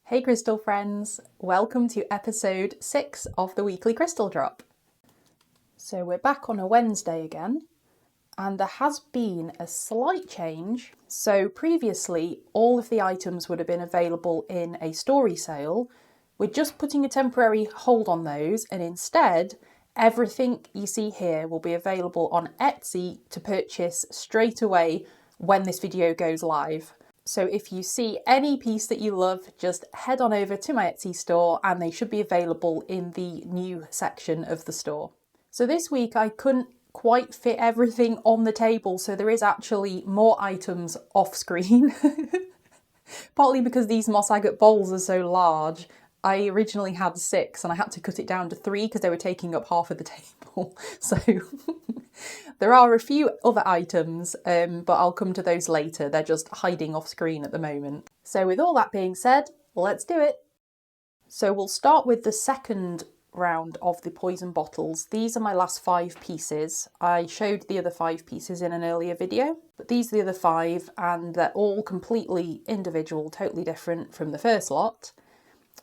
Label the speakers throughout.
Speaker 1: Hey crystal friends, welcome to episode 6 of the weekly crystal drop. So we're back on a Wednesday again, and there has been a slight change. So previously all of the items would have been available in a story sale. We're just putting a temporary hold on those, and instead everything you see here will be available on Etsy to purchase straight away when this video goes live. So if you see any piece that you love, just head on over to my Etsy store and they should be available in the new section of the store. So this week I couldn't quite fit everything on the table, so there is actually more items off screen. Partly because these moss agate bowls are so large. I originally had 6 and I had to cut it down to 3 because they were taking up half of the table. So there are a few other items, but I'll come to those later. They're just hiding off screen at the moment. So with all that being said, let's do it. So we'll start with the second round of the poison bottles. These are my last 5 pieces. I showed the other 5 pieces in an earlier video, but these are the other 5 and they're all completely individual, totally different from the first lot.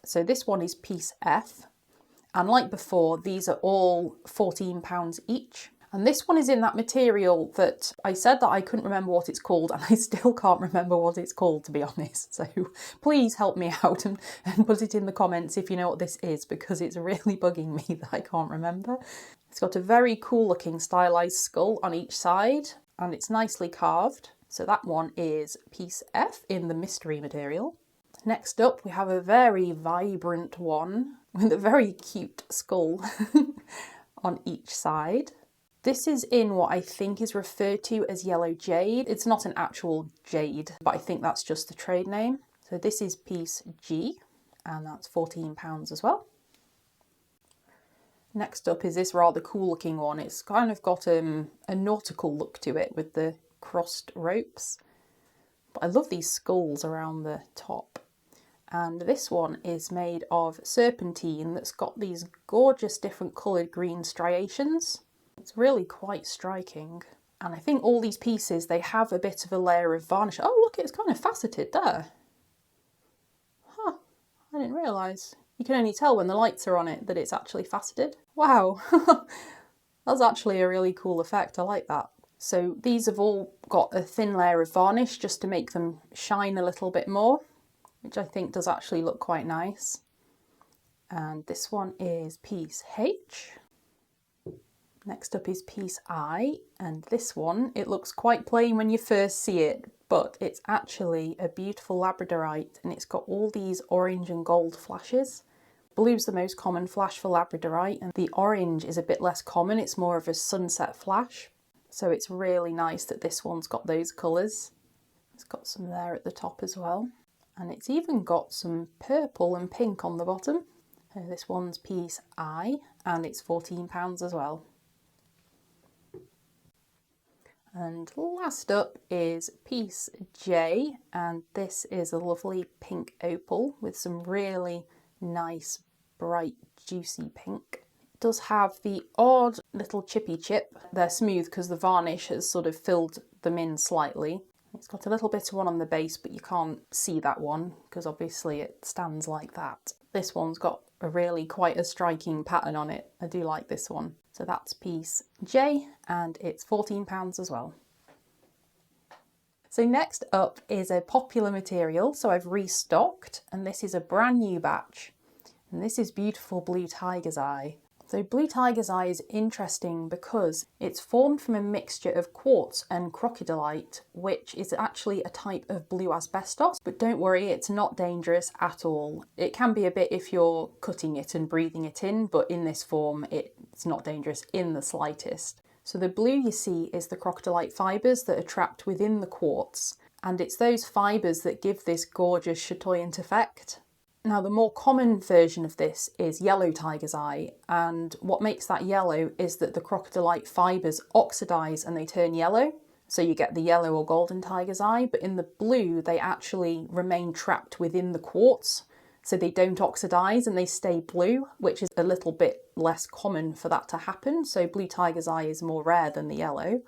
Speaker 1: So this one is piece F, and like before, these are all £14 each. And this one is in that material that I said that I couldn't remember what it's called, and I still can't remember what it's called, to be honest. So please help me out and put it in the comments if you know what this is, because it's really bugging me that I can't remember. It's got a very cool looking stylized skull on each side, and it's nicely carved. So that one is piece F in the mystery material. Next up, we have a very vibrant one with a very cute skull on each side. This is in what I think is referred to as yellow jade. It's not an actual jade, but I think that's just the trade name. So this is piece G, and that's £14 as well. Next up is this rather cool looking one. It's kind of got a nautical look to it with the crossed ropes. But I love these skulls around the top. And this one is made of serpentine that's got these gorgeous different coloured green striations. It's really quite striking. And I think all these pieces, they have a bit of a layer of varnish. Oh look, it's kind of faceted there. Huh, I didn't realise. You can only tell when the lights are on it that it's actually faceted. Wow, that's actually a really cool effect, I like that. So these have all got a thin layer of varnish just to make them shine a little bit more, which I think does actually look quite nice. And this one is piece H. Next up is piece I, and this one, it looks quite plain when you first see it, but it's actually a beautiful labradorite, and it's got all these orange and gold flashes. Blue's the most common flash for labradorite, and the orange is a bit less common, it's more of a sunset flash. So it's really nice that this one's got those colours. It's got some there at the top as well. And it's even got some purple and pink on the bottom. This one's piece I, and it's £14 as well. And last up is piece J, and this is a lovely pink opal with some really nice, bright, juicy pink. It does have the odd little chippy chip. They're smooth because the varnish has sort of filled them in slightly. It's got a little bit of one on the base, but you can't see that one because obviously it stands like that. This one's got a really quite a striking pattern on it. I do like this one. So that's piece J, and it's £14 as well. So next up is a popular material. So I've restocked, and this is a brand new batch. And this is beautiful blue tiger's eye. So blue tiger's eye is interesting because it's formed from a mixture of quartz and crocodilite, which is actually a type of blue asbestos. But don't worry, it's not dangerous at all. It can be a bit if you're cutting it and breathing it in, but in this form, it's not dangerous in the slightest. So the blue you see is the crocodilite fibres that are trapped within the quartz, and it's those fibres that give this gorgeous chatoyant effect. Now the more common version of this is yellow tiger's eye, and what makes that yellow is that the crocodilite fibres oxidise and they turn yellow, so you get the yellow or golden tiger's eye, but in the blue they actually remain trapped within the quartz, so they don't oxidise and they stay blue, which is a little bit less common for that to happen. So blue tiger's eye is more rare than the yellow,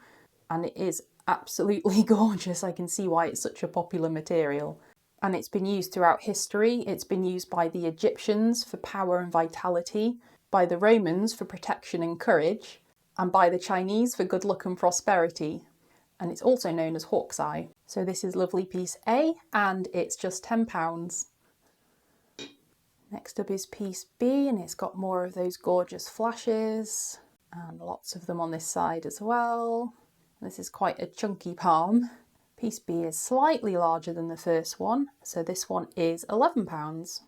Speaker 1: and it is absolutely gorgeous. I can see why it's such a popular material. and it's been used throughout history. It's been used by the Egyptians for power and vitality, by the Romans for protection and courage, and by the Chinese for good luck and prosperity. And it's also known as hawk's eye. So this is lovely piece A, and it's just £10. Next up is piece B, and it's got more of those gorgeous flashes, and lots of them on this side as well. This is quite a chunky palm. Piece B is slightly larger than the first one, so this one is £11.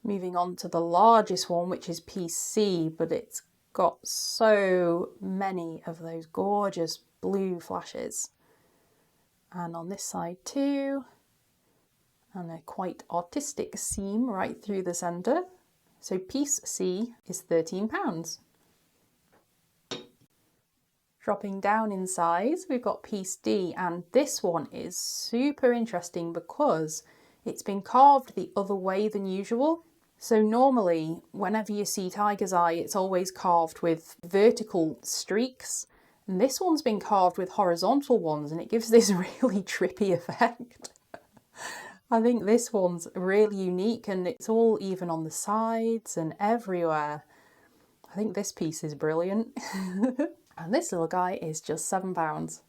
Speaker 1: Moving on to the largest one, which is piece C, but it's got so many of those gorgeous blue flashes. And on this side too, and a quite artistic seam right through the centre. So piece C is £13. Dropping down in size, we've got piece D, and this one is super interesting because it's been carved the other way than usual. So normally, whenever you see tiger's eye, it's always carved with vertical streaks, and this one's been carved with horizontal ones, and it gives this really trippy effect. I think this one's really unique, and it's all even on the sides and everywhere. I think this piece is brilliant. And this little guy is just £7.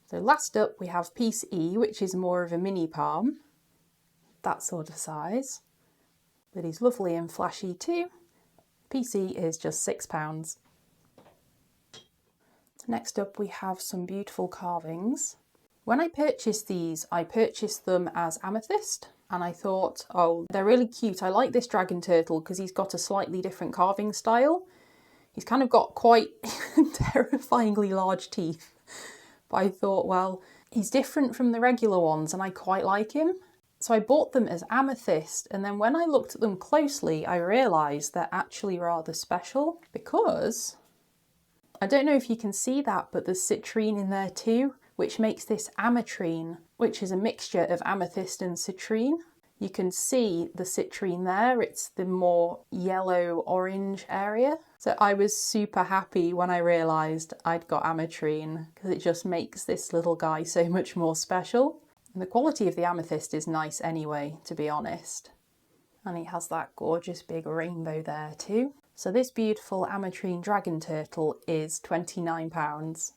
Speaker 1: So last up we have piece E, which is more of a mini palm, that sort of size. But he's lovely and flashy too. Piece E is just £6. Next up we have some beautiful carvings. When I purchased these, I purchased them as amethyst, and I thought, oh, they're really cute. I like this dragon turtle because he's got a slightly different carving style. He's kind of got quite terrifyingly large teeth. But I thought, well, he's different from the regular ones and I quite like him. So I bought them as amethyst, and then when I looked at them closely, I realised they're actually rather special because, I don't know if you can see that, but there's citrine in there too, which makes this Ametrine, which is a mixture of amethyst and citrine. You can see the citrine there, it's the more yellow-orange area. So I was super happy when I realised I'd got Ametrine because it just makes this little guy so much more special. And the quality of the amethyst is nice anyway, to be honest. And he has that gorgeous big rainbow there too. So this beautiful Ametrine dragon turtle is £29.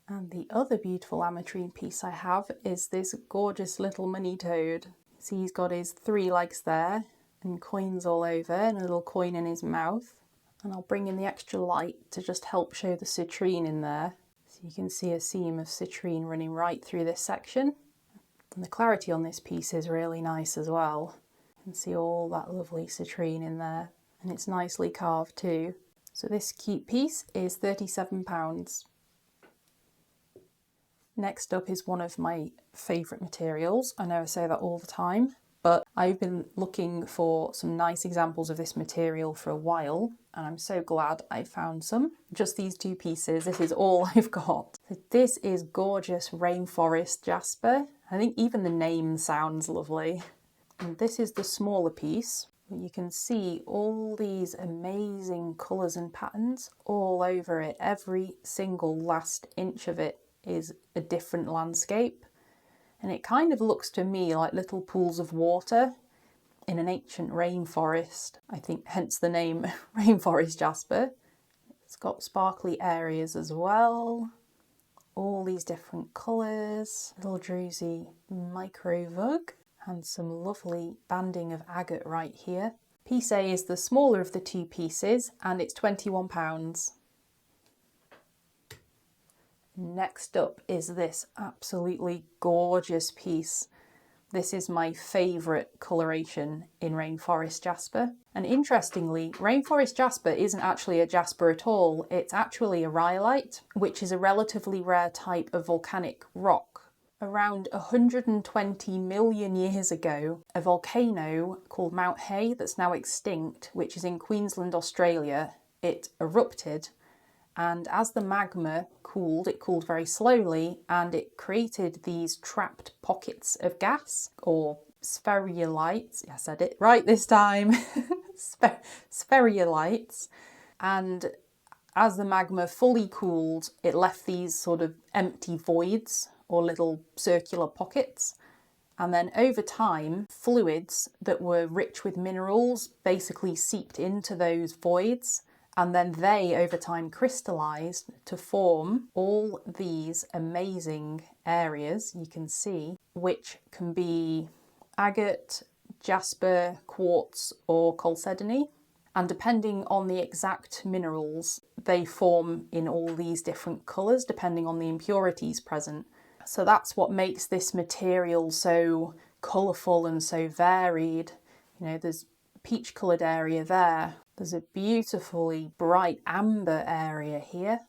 Speaker 1: And the other beautiful Ametrine piece I have is this gorgeous little money toad. See, he's got his 3 legs there and coins all over and a little coin in his mouth. And I'll bring in the extra light to just help show the citrine in there. So you can see a seam of citrine running right through this section. And the clarity on this piece is really nice as well. You can see all that lovely citrine in there. And it's nicely carved too. So this cute piece is £37. Next up is one of my favourite materials. I know I say that all the time, but I've been looking for some nice examples of this material for a while, and I'm so glad I found some. Just these 2 pieces, this is all I've got. So this is gorgeous Rainforest Jasper. I think even the name sounds lovely. And this is the smaller piece. You can see all these amazing colours and patterns all over it. Every single last inch of it is a different landscape, and it kind of looks to me like little pools of water in an ancient rainforest. I think hence the name Rainforest Jasper. It's got sparkly areas as well, all these different colours, little druzy micro vug, and some lovely banding of agate right here. Piece A is the smaller of the 2 pieces, and it's £21. Next up is this absolutely gorgeous piece. This is my favourite coloration in Rainforest Jasper. And interestingly, Rainforest Jasper isn't actually a jasper at all. It's actually a rhyolite, which is a relatively rare type of volcanic rock. Around 120 million years ago, a volcano called Mount Hay, that's now extinct, which is in Queensland, Australia, it erupted. And as the magma cooled, it cooled very slowly, and it created these trapped pockets of gas, or sphalerite. I said it right this time. Sphalerite. And as the magma fully cooled, it left these sort of empty voids or little circular pockets. And then over time, fluids that were rich with minerals basically seeped into those voids. And then they, over time, crystallised to form all these amazing areas you can see, which can be agate, jasper, quartz, or chalcedony. And depending on the exact minerals, they form in all these different colours, depending on the impurities present. So that's what makes this material so colourful and so varied. You know, there's a peach coloured area there. There's a beautifully bright amber area here.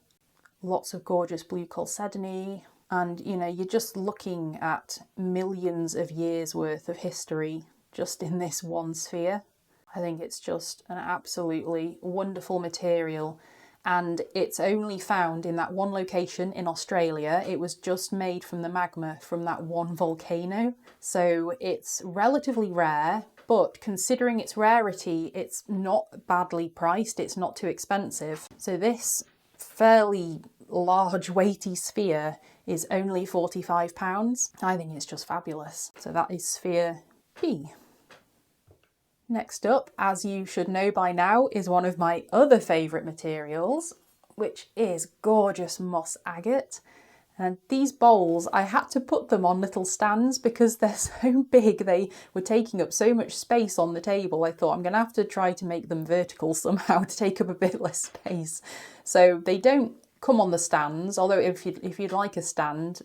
Speaker 1: Lots of gorgeous blue chalcedony. And, you know, you're just looking at millions of years worth of history just in this one sphere. I think it's just an absolutely wonderful material. And it's only found in that one location in Australia. It was just made from the magma from that one volcano. So it's relatively rare, but considering its rarity, it's not badly priced. It's not too expensive. So this fairly large weighty sphere is only £45. I think it's just fabulous. So that is sphere B. Next up, as you should know by now, is one of my other favourite materials, which is gorgeous moss agate. And these bowls, I had to put them on little stands because they're so big, they were taking up so much space on the table. I thought I'm going to have to try to make them vertical somehow to take up a bit less space. So they don't come on the stands, although if you'd like a stand,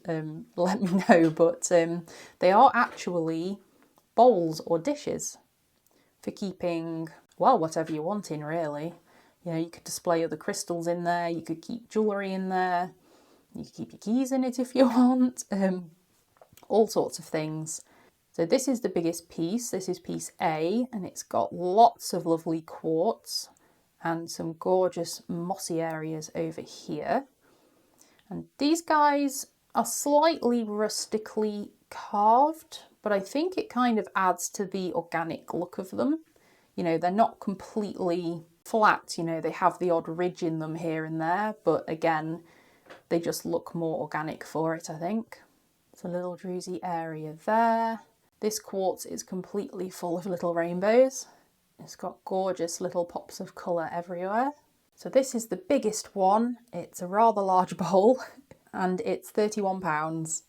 Speaker 1: let me know. But they are actually bowls or dishes for keeping, well, whatever you want in, really. You know, you could display other crystals in there, you could keep jewellery in there, you could keep your keys in it if you want, all sorts of things. So this is the biggest piece, this is piece A, and it's got lots of lovely quartz and some gorgeous mossy areas over here. And these guys are slightly rustically carved, but I think it kind of adds to the organic look of them. You know, they're not completely flat, you know, they have the odd ridge in them here and there, but again, they just look more organic for it, I think. It's a little druzy area there. This quartz is completely full of little rainbows. It's got gorgeous little pops of colour everywhere. So this is the biggest one. It's a rather large bowl and it's £31.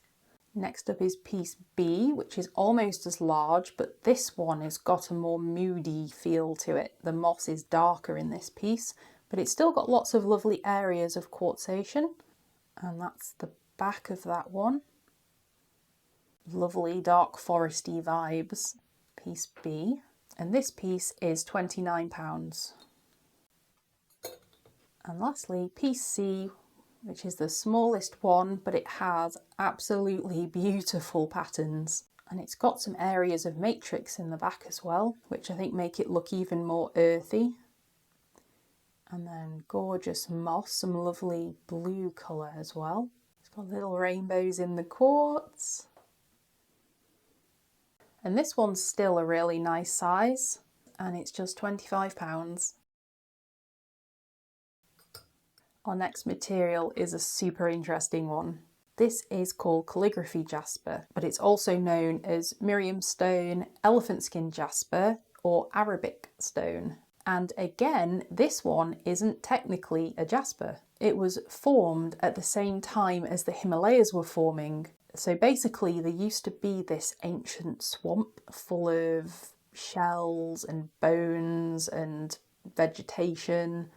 Speaker 1: Next up is piece B, which is almost as large, but this one has got a more moody feel to it. The moss is darker in this piece, but it's still got lots of lovely areas of quartzation. And that's the back of that one. Lovely dark foresty vibes, piece B. And this piece is £29. And lastly, piece C, which is the smallest one, but it has absolutely beautiful patterns. And it's got some areas of matrix in the back as well, which I think make it look even more earthy. And then gorgeous moss, some lovely blue colour as well. It's got little rainbows in the quartz. And this one's still a really nice size, and it's just £25. Our next material is a super interesting one. This is called Calligraphy Jasper, but it's also known as Miriam stone, elephant skin jasper, or Arabic stone. And again, this one isn't technically a jasper. It was formed at the same time as the Himalayas were forming. So basically there used to be this ancient swamp full of shells and bones and vegetation.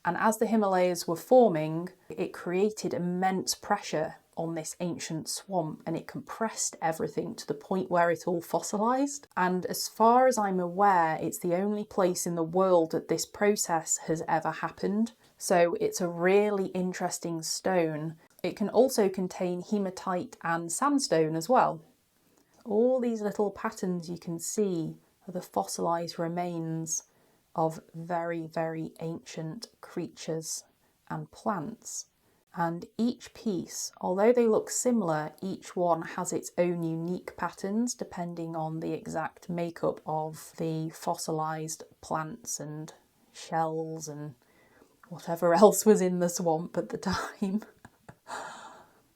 Speaker 1: And as the Himalayas were forming, it created immense pressure on this ancient swamp and it compressed everything to the point where it all fossilised. And as far as I'm aware, it's the only place in the world that this process has ever happened. So it's a really interesting stone. It can also contain hematite and sandstone as well. All these little patterns you can see are the fossilised remains of very, very ancient creatures and plants. And each piece, although they look similar, each one has its own unique patterns depending on the exact makeup of the fossilised plants and shells and whatever else was in the swamp at the time.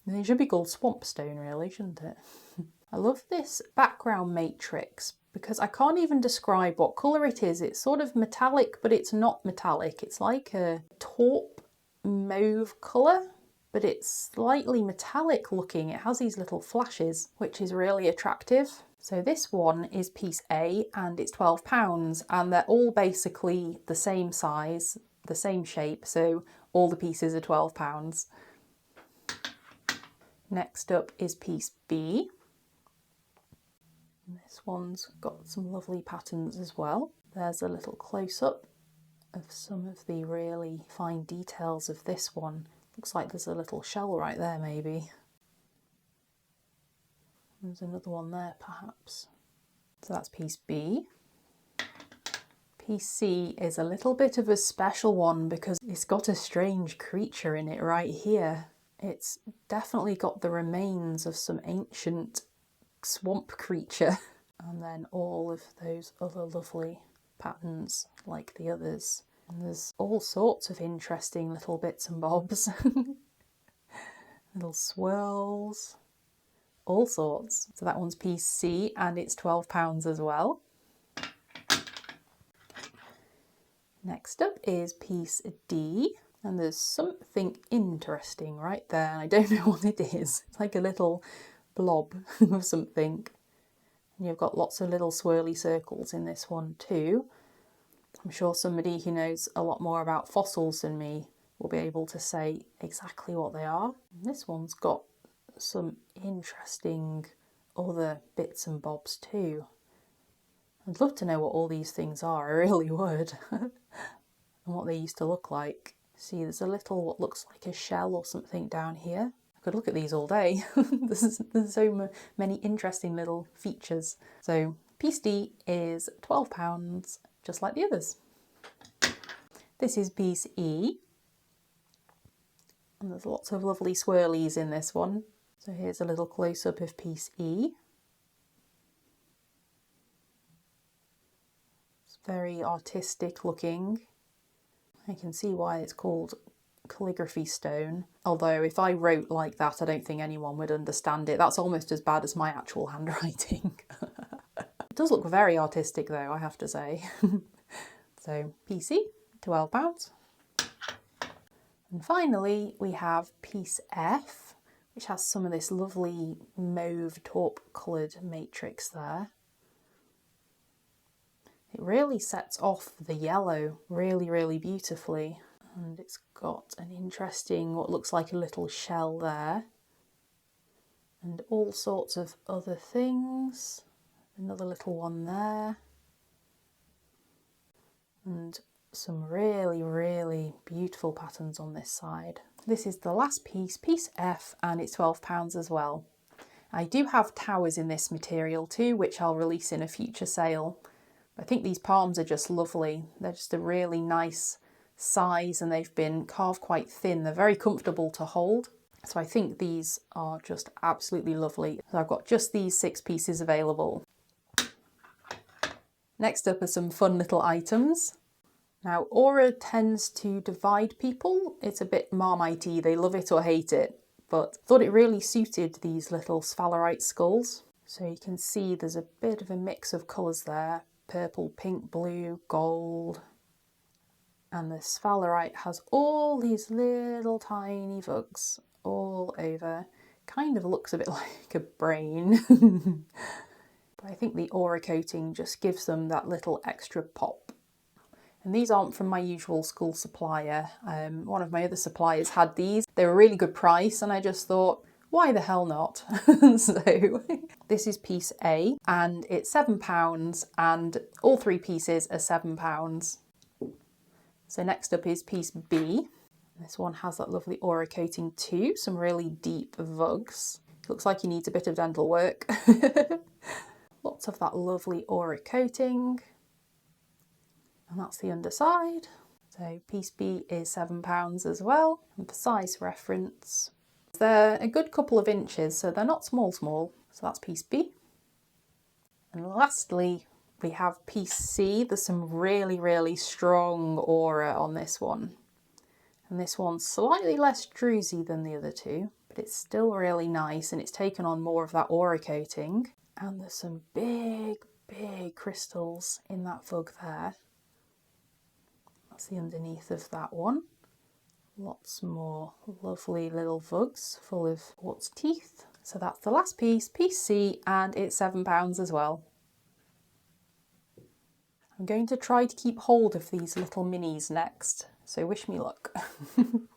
Speaker 1: It should be called swamp stone really, shouldn't it? I love this background matrix because I can't even describe what colour it is. It's sort of metallic, but it's not metallic. It's like a taupe mauve colour, but it's slightly metallic looking. It has these little flashes, which is really attractive. So this one is piece A and it's £12 and they're all basically the same size, the same shape, so all the pieces are £12. Next up is piece B. This one's got some lovely patterns as well. There's a little close-up of some of the really fine details of this one. Looks like there's a little shell right there maybe. There's another one there perhaps. So that's piece B. Piece C is a little bit of a special one because it's got a strange creature in it right here. It's definitely got the remains of some ancient swamp creature. And then all of those other lovely patterns like the others. And there's all sorts of interesting little bits and bobs. Little swirls, all sorts. So that one's piece C and it's £12 as well. Next up is piece D. And there's something interesting right there. I don't know what it is. It's like a little blob of something. And you've got lots of little swirly circles in this one too. I'm sure somebody who knows a lot more about fossils than me will be able to say exactly what they are. And this one's got some interesting other bits and bobs too. I'd love to know what all these things are, I really would. And what they used to look like. See, there's a little what looks like a shell or something down here. I could look at these all day. There's so many interesting little features. So piece D is £12, just like the others. This is piece E. And there's lots of lovely swirlies in this one. So here's a little close-up of piece E. It's very artistic looking. I can see why it's called calligraphy stone, although if I wrote like that I don't think anyone would understand it. That's almost as bad as my actual handwriting. It does look very artistic though, I have to say. So PC, £12. And finally we have piece F, which has some of this lovely mauve taupe coloured matrix there. It really sets off the yellow really beautifully, and it's got an interesting what looks like a little shell there and all sorts of other things. Another little one there and some really beautiful patterns on this side. This is the last piece, piece F, and it's £12 as well. I do have towers in this material too, which I'll release in a future sale. I think these palms are just lovely. They're just a really nice size and they've been carved quite thin. They're very comfortable to hold. So I think these are just absolutely lovely. So I've got just these 6 pieces available. Next up are some fun little items. Now aura tends to divide people. It's a bit Marmite-y, they love it or hate it. But I thought it really suited these little Sphalerite skulls. So you can see there's a bit of a mix of colours there. Purple, pink, blue, gold. And the Sphalerite has all these little tiny vugs all over. Kind of looks a bit like a brain. But I think the aura coating just gives them that little extra pop. And these aren't from my usual school supplier. One of my other suppliers had these. They were a really good price and I just thought, why the hell not? So this is piece A and it's £7 and all 3 pieces are £7. So next up is piece B. This one has that lovely aura coating too, some really deep vugs. Looks like he needs a bit of dental work. Lots of that lovely aura coating. And that's the underside. So piece B is £7 as well. And for size reference, they're a good couple of inches, so they're not small. So that's piece B. And lastly, we have piece C. There's some really strong aura on this one. And this one's slightly less druzy than the other two, but it's still really nice and it's taken on more of that aura coating. And there's some big crystals in that vug there. That's the underneath of that one. Lots more lovely little vugs full of quartz teeth. So that's the last piece, piece C, and it's £7 as well. I'm going to try to keep hold of these little minis next, so wish me luck. I'm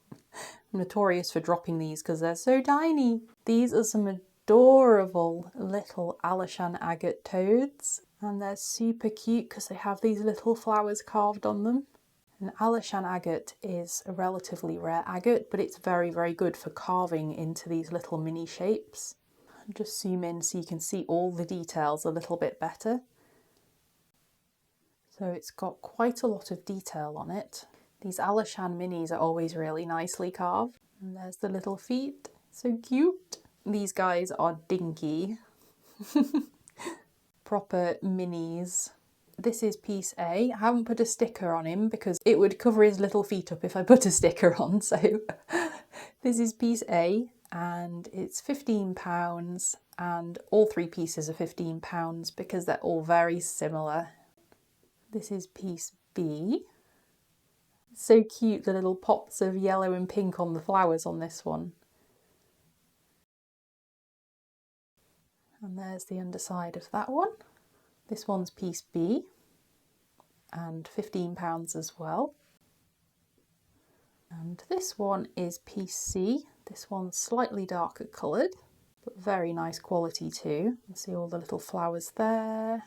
Speaker 1: notorious for dropping these because they're so tiny. These are some adorable little Alashan agate toads, and they're super cute because they have these little flowers carved on them. An Alashan agate is a relatively rare agate, but it's very good for carving into these little mini shapes. I'll just zoom in so you can see all the details a little bit better. So it's got quite a lot of detail on it. These Alashan minis are always really nicely carved. And there's the little feet, so cute. These guys are dinky. Proper minis. This is piece A. I haven't put a sticker on him because it would cover his little feet up if I put a sticker on. So this is piece A and it's £15 and all three pieces are £15 because they're all very similar. This is piece B. So cute, the little pops of yellow and pink on the flowers on this one. And there's the underside of that one. This one's piece B and £15 as well. And this one is piece C. This one's slightly darker coloured, but very nice quality too. You see all the little flowers there,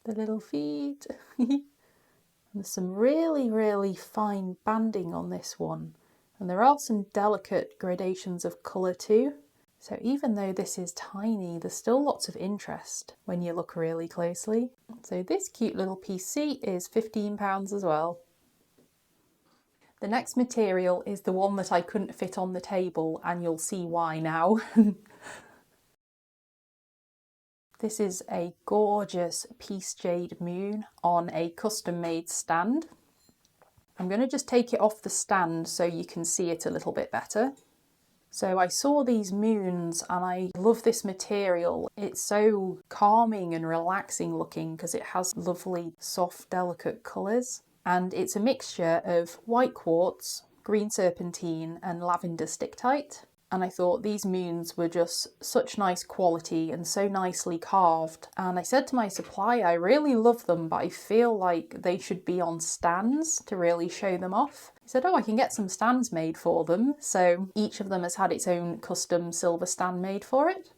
Speaker 1: the little feet. And there's some really fine banding on this one. And there are some delicate gradations of colour too. So even though this is tiny, there's still lots of interest when you look really closely. So this cute little piece C is £15 as well. The next material is the one that I couldn't fit on the table, and you'll see why now. This is a gorgeous piece jade moon on a custom made stand. I'm going to just take it off the stand so you can see it a little bit better. So I saw these moons and I love this material. It's so calming and relaxing looking because it has lovely soft delicate colours, and it's a mixture of white quartz, green serpentine and lavender sticktite. And I thought these moons were just such nice quality and so nicely carved. And I said to my supplier, I really love them, but I feel like they should be on stands to really show them off. He said, oh, I can get some stands made for them. So each of them has had its own custom silver stand made for it.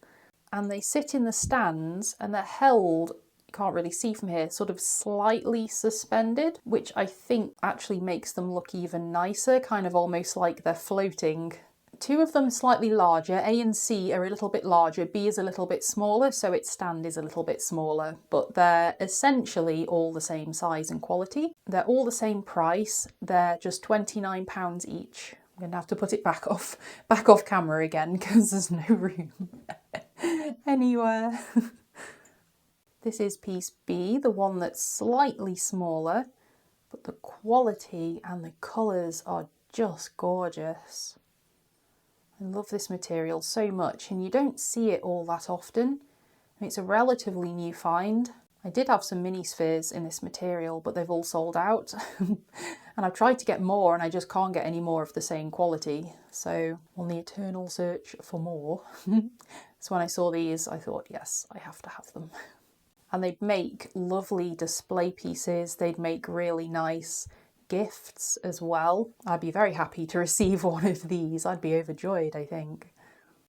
Speaker 1: And they sit in the stands and they're held, you can't really see from here, sort of slightly suspended, which I think actually makes them look even nicer, kind of almost like they're floating. Two of them slightly larger, A and C are a little bit larger, B is a little bit smaller, so its stand is a little bit smaller, but they're essentially all the same size and quality. They're all the same price, they're just £29 each. I'm going to have to put it back off camera again because there's no room anywhere. This is piece B, the one that's slightly smaller, but the quality and the colours are just gorgeous. I love this material so much, and you don't see it all that often. I mean, it's a relatively new find. I did have some mini spheres in this material, but they've all sold out. And I've tried to get more and I just can't get any more of the same quality. So on the eternal search for more. So when I saw these, I thought, yes, I have to have them. And they'd make lovely display pieces. They'd make really nice gifts as well. I'd be very happy to receive one of these. I'd be overjoyed, I think.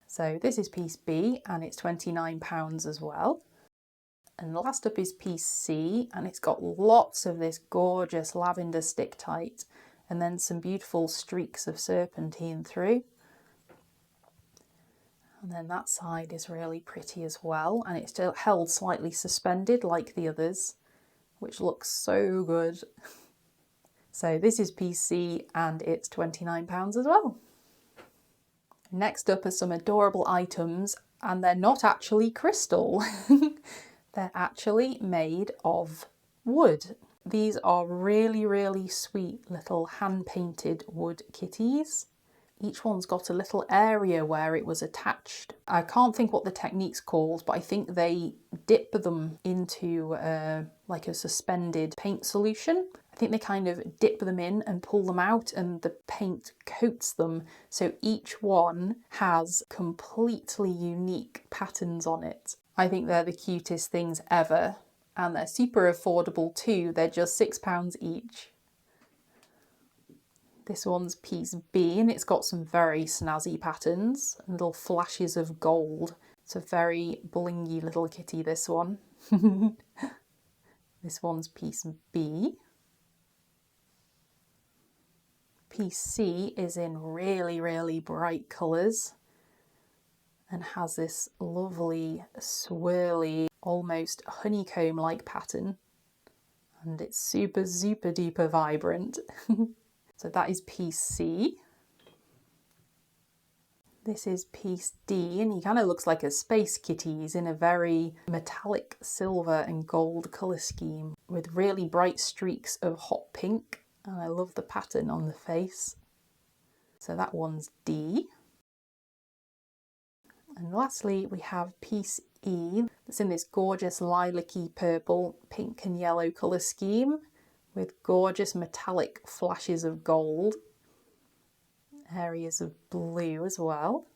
Speaker 1: So this is piece B and it's £29 as well. And last up is piece C, and it's got lots of this gorgeous lavender sticktite and then some beautiful streaks of serpentine through. And then that side is really pretty as well, and it's still held slightly suspended like the others, which looks so good. So this is piece C and it's £29 as well. Next up are some adorable items, and they're not actually crystal. They're actually made of wood. These are really, really sweet little hand-painted wood kitties. Each one's got a little area where it was attached. I can't think what the technique's called, but I think they dip them into like a suspended paint solution. I think they kind of dip them in and pull them out, and the paint coats them. So each one has completely unique patterns on it. I think they're the cutest things ever. And they're super affordable too. They're just £6 each. This one's piece B, and it's got some very snazzy patterns and little flashes of gold. It's a very blingy little kitty, this one. This one's piece B. Piece C is in really, really bright colours and has this lovely, swirly, almost honeycomb-like pattern. And it's super, super duper vibrant. So that is piece C. This is piece D, and he kind of looks like a space kitty. He's in a very metallic silver and gold colour scheme with really bright streaks of hot pink. And I love the pattern on the face. So that one's D. And lastly, we have piece E. It's in this gorgeous lilac-y purple, pink and yellow colour scheme with gorgeous metallic flashes of gold. Areas of blue as well.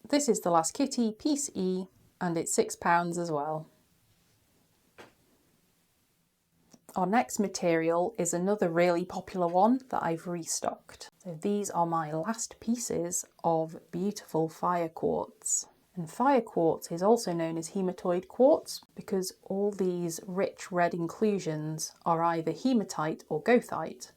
Speaker 1: This is the last kitty, piece E, and it's £6 as well. Our next material is another really popular one that I've restocked. So these are my last pieces of beautiful fire quartz. And fire quartz is also known as hematoid quartz because all these rich red inclusions are either hematite or goethite,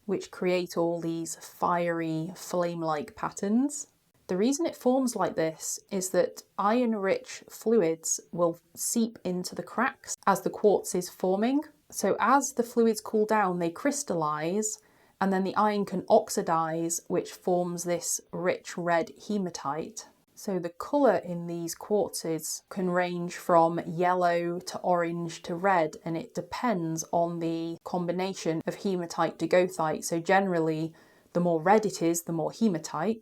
Speaker 1: which create all these fiery, flame-like patterns. The reason it forms like this is that iron-rich fluids will seep into the cracks as the quartz is forming. So as the fluids cool down, they crystallise, and then the iron can oxidise, which forms this rich red hematite. So the colour in these quartzes can range from yellow to orange to red, and it depends on the combination of hematite to goethite. So generally, the more red it is, the more hematite,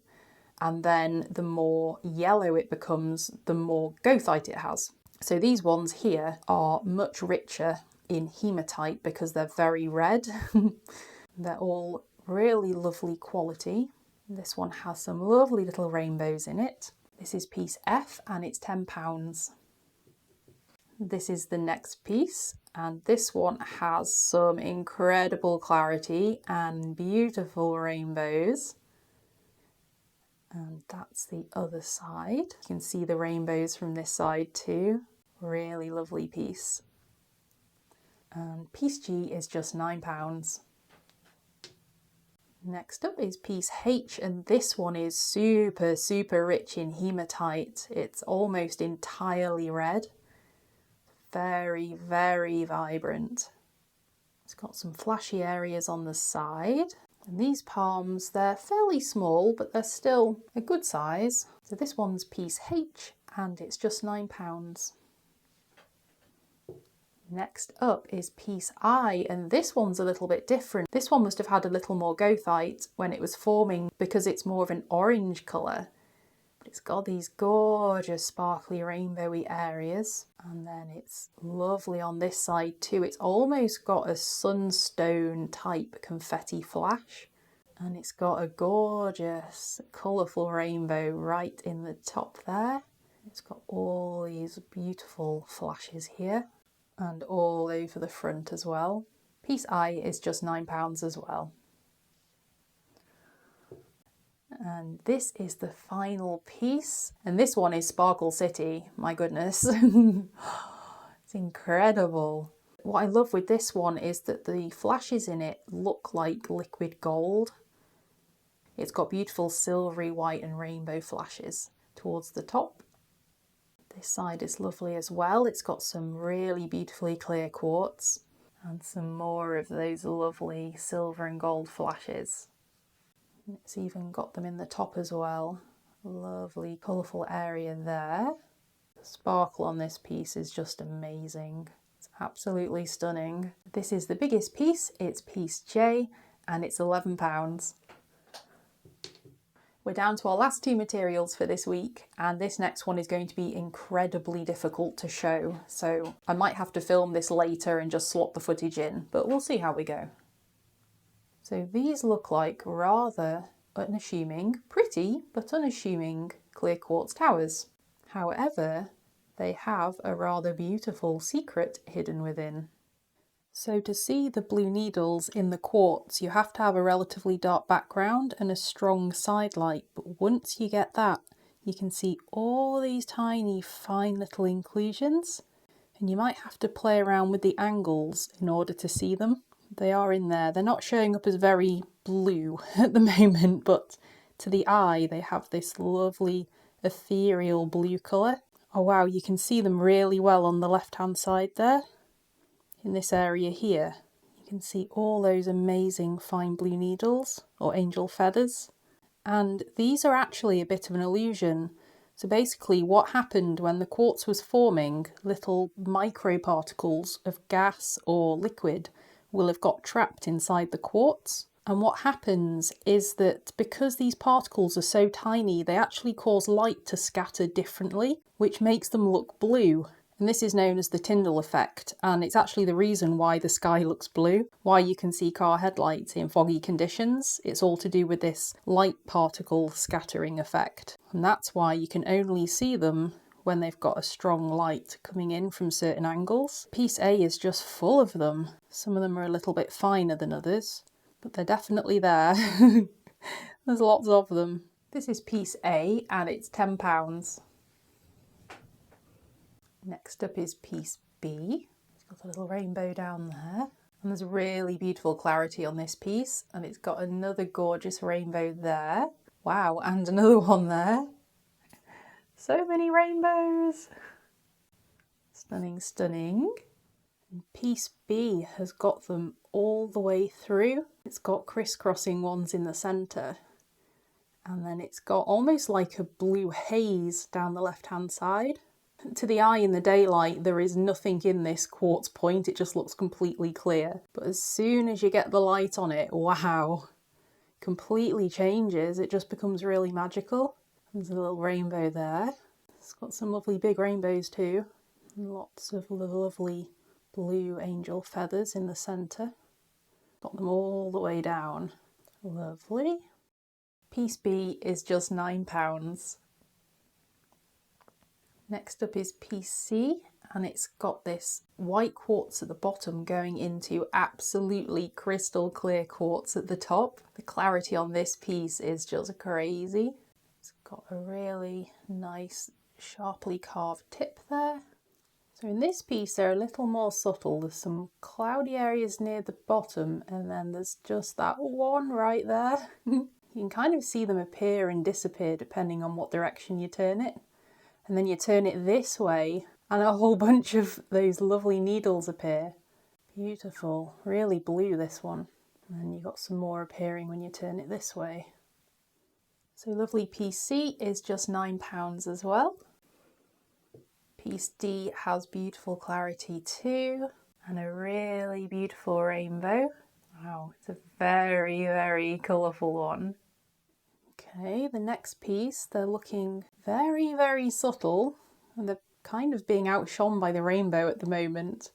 Speaker 1: and then the more yellow it becomes, the more goethite it has. So these ones here are much richer in hematite because they're very red. They're all really lovely quality. This one has some lovely little rainbows in it. This is piece F and it's £10. This is the next piece, and this one has some incredible clarity and beautiful rainbows. And that's the other side. You can see the rainbows from this side too. Really lovely piece. And piece G is just £9. Next up is piece H, and this one is super, super rich in hematite. It's almost entirely red. Very, very vibrant. It's got some flashy areas on the side. And these palms, they're fairly small, but they're still a good size. So this one's piece H, and it's just £9. Next up is piece I, and this one's a little bit different. This one must have had a little more goethite when it was forming because it's more of an orange colour. But it's got these gorgeous sparkly rainbowy areas, and then it's lovely on this side too. It's almost got a sunstone type confetti flash, and it's got a gorgeous colourful rainbow right in the top there. It's got all these beautiful flashes here. And all over the front as well. Piece I is just £9 as well. And this is the final piece. And this one is Sparkle City, my goodness. It's incredible. What I love with this one is that the flashes in it look like liquid gold. It's got beautiful silvery, white and rainbow flashes towards the top. This side is lovely as well. It's got some really beautifully clear quartz and some more of those lovely silver and gold flashes. It's even got them in the top as well. Lovely colourful area there. The sparkle on this piece is just amazing. It's Absolutely stunning. This is the biggest piece, it's piece J, and it's £11. We're down to our last two materials for this week, and this next one is going to be incredibly difficult to show, so I might have to film this later and just slot the footage in, but we'll see how we go. So these look like rather unassuming, pretty but unassuming clear quartz towers. However, they have a rather beautiful secret hidden within. So to see the blue needles in the quartz, you have to have a relatively dark background and a strong side light, but once you get that, you can see all these tiny fine little inclusions, and you might have to play around with the angles in order to see them. They are in there. They're not showing up as very blue at the moment, but to the eye they have this lovely ethereal blue colour. Oh wow, you can see them really well on the left hand side there. In this area here, you can see all those amazing fine blue needles, or angel feathers. And these are actually a bit of an illusion. So basically what happened when the quartz was forming, little microparticles of gas or liquid will have got trapped inside the quartz. And what happens is that because these particles are so tiny, they actually cause light to scatter differently, which makes them look blue. And this is known as the Tyndall effect, and it's actually the reason why the sky looks blue, why you can see car headlights in foggy conditions. It's all to do with this light particle scattering effect. And that's why you can only see them when they've got a strong light coming in from certain angles. Piece A is just full of them. Some of them are a little bit finer than others, but they're definitely there. There's lots of them. This is piece A and it's £10. Next up is piece B. It's got a little rainbow down there. And there's really beautiful clarity on this piece. And it's got another gorgeous rainbow there. Wow, and another one there. So many rainbows. Stunning, stunning. And piece B has got them all the way through. It's got crisscrossing ones in the centre. And then it's got almost like a blue haze down the left-hand side. To the eye in the daylight, there is nothing in this quartz point, it just looks completely clear. But as soon as you get the light on it, wow, completely changes, it just becomes really magical. There's a little rainbow there. It's got some lovely big rainbows too. And lots of lovely blue angel feathers in the centre. Got them all the way down. Lovely. Piece B is just £9. Next up is piece C, and it's got this white quartz at the bottom going into absolutely crystal clear quartz at the top. The clarity on this piece is just crazy. It's got a really nice sharply carved tip there. So in this piece they're a little more subtle. There's some cloudy areas near the bottom and then there's just that one right there. You can kind of see them appear and disappear depending on what direction you turn it. And then you turn it this way and a whole bunch of those lovely needles appear. Beautiful, really blue this one. And then you've got some more appearing when you turn it this way. So lovely piece C is just £9 as well. Piece D has beautiful clarity too, and a really beautiful rainbow. Wow, it's a very, very colourful one. Okay, the next piece, they're looking very, very subtle, and they're kind of being outshone by the rainbow at the moment.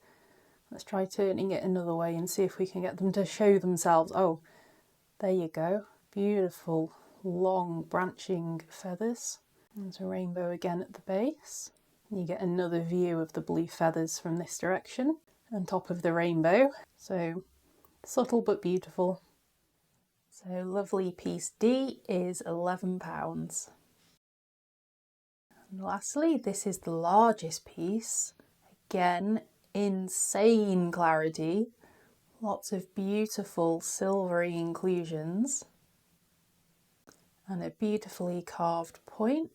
Speaker 1: Let's try turning it another way and see if we can get them to show themselves. Oh, there you go. Beautiful, long, branching feathers. There's a rainbow again at the base. You get another view of the blue feathers from this direction on top of the rainbow. So subtle but beautiful. So lovely piece D is £11. And lastly, this is the largest piece. Again, insane clarity. Lots of beautiful silvery inclusions. And a beautifully carved point.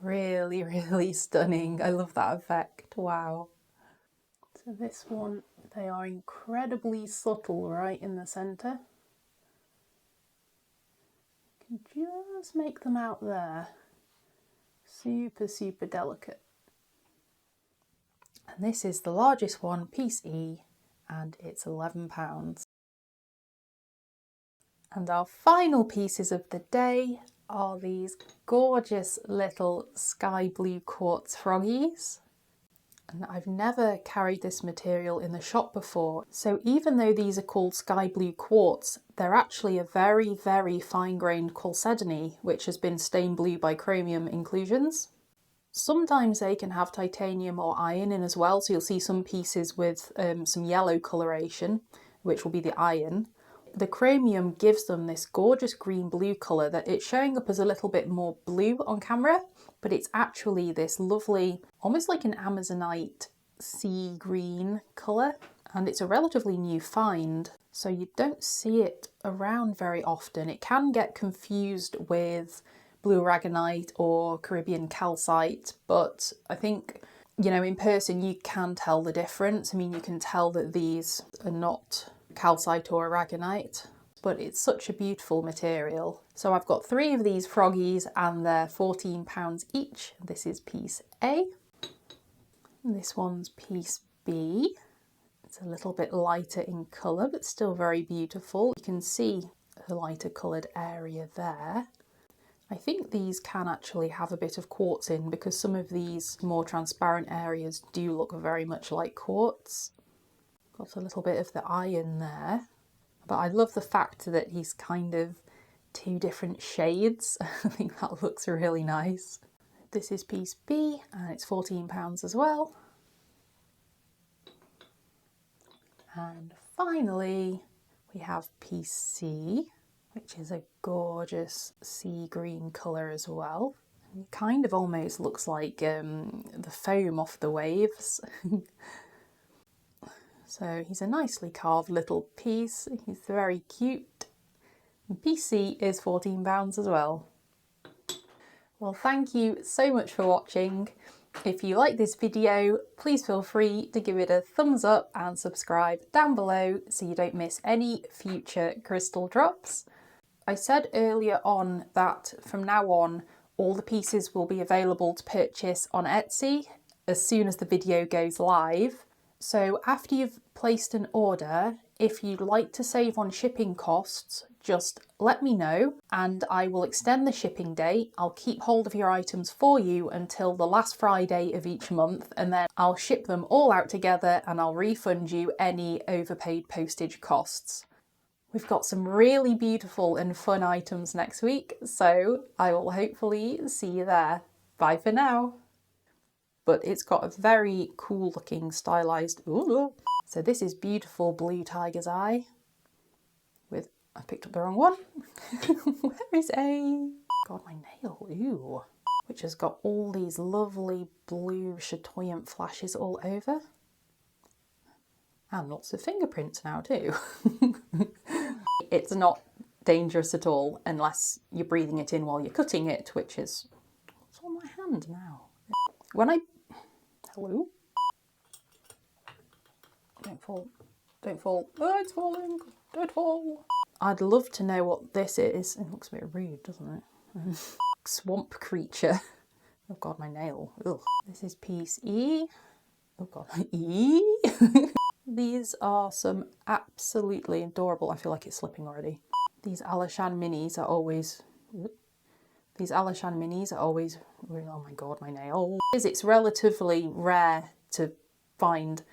Speaker 1: Really, really stunning. I love that effect. Wow. So this one, they are incredibly subtle right in the centre. You can just make them out there. Super, super delicate. And this is the largest one, piece E, and it's £11. And our final pieces of the day are these gorgeous little sky blue quartz froggies. And I've never carried this material in the shop before. So even though these are called sky blue quartz, they're actually a very, very fine-grained chalcedony, which has been stained blue by chromium inclusions. Sometimes they can have titanium or iron in as well, so you'll see some pieces with some yellow coloration, which will be the iron. The chromium gives them this gorgeous green-blue colour that it's showing up as a little bit more blue on camera, but it's actually this lovely, almost like an Amazonite sea green colour, and it's a relatively new find, so you don't see it around very often. It can get confused with blue aragonite or Caribbean calcite, but I think, you know, in person you can tell the difference. I mean, you can tell that these are not calcite or aragonite, but it's such a beautiful material. So I've got 3 of these froggies and they're £14 each. This is piece A. And this one's piece B. It's a little bit lighter in colour, but still very beautiful. You can see the lighter coloured area there. I think these can actually have a bit of quartz in because some of these more transparent areas do look very much like quartz. Got a little bit of the iron there, but I love the fact that he's kind of 2 different shades. I think that looks really nice. This is piece B and it's £14 as well. And finally we have piece C, which is a gorgeous sea green colour as well. And it kind of almost looks like the foam off the waves. So he's a nicely carved little piece. He's very cute. And piece C is £14 as well. Well, thank you so much for watching. If you like this video, please feel free to give it a thumbs up and subscribe down below so you don't miss any future crystal drops. I said earlier on that from now on, all the pieces will be available to purchase on Etsy as soon as the video goes live. So after you've placed an order, if you'd like to save on shipping costs, just let me know and I will extend the shipping date. I'll keep hold of your items for you until the last Friday of each month, and then I'll ship them all out together and I'll refund you any overpaid postage costs. We've got some really beautiful and fun items next week, so I will hopefully see you there. Bye for now. But it's got a very cool looking stylized, ooh. So this is beautiful blue tiger's eye with, I picked up the wrong one. Where is A? God, my nail, ooh. Which has got all these lovely blue chatoyant flashes all over. And lots of fingerprints now too. It's not dangerous at all unless you're breathing it in while you're cutting it, which is what's on my hand now. Hello? Don't fall. Don't fall. Oh, it's falling. Don't fall. I'd love to know what this is. It looks a bit rude, doesn't it? Swamp creature. Oh God, my nail. Ugh. This is piece E. Oh God, E. These are some absolutely adorable, I feel like it's slipping already. These Alashan minis are always, oh my God, my nail. It's relatively rare to find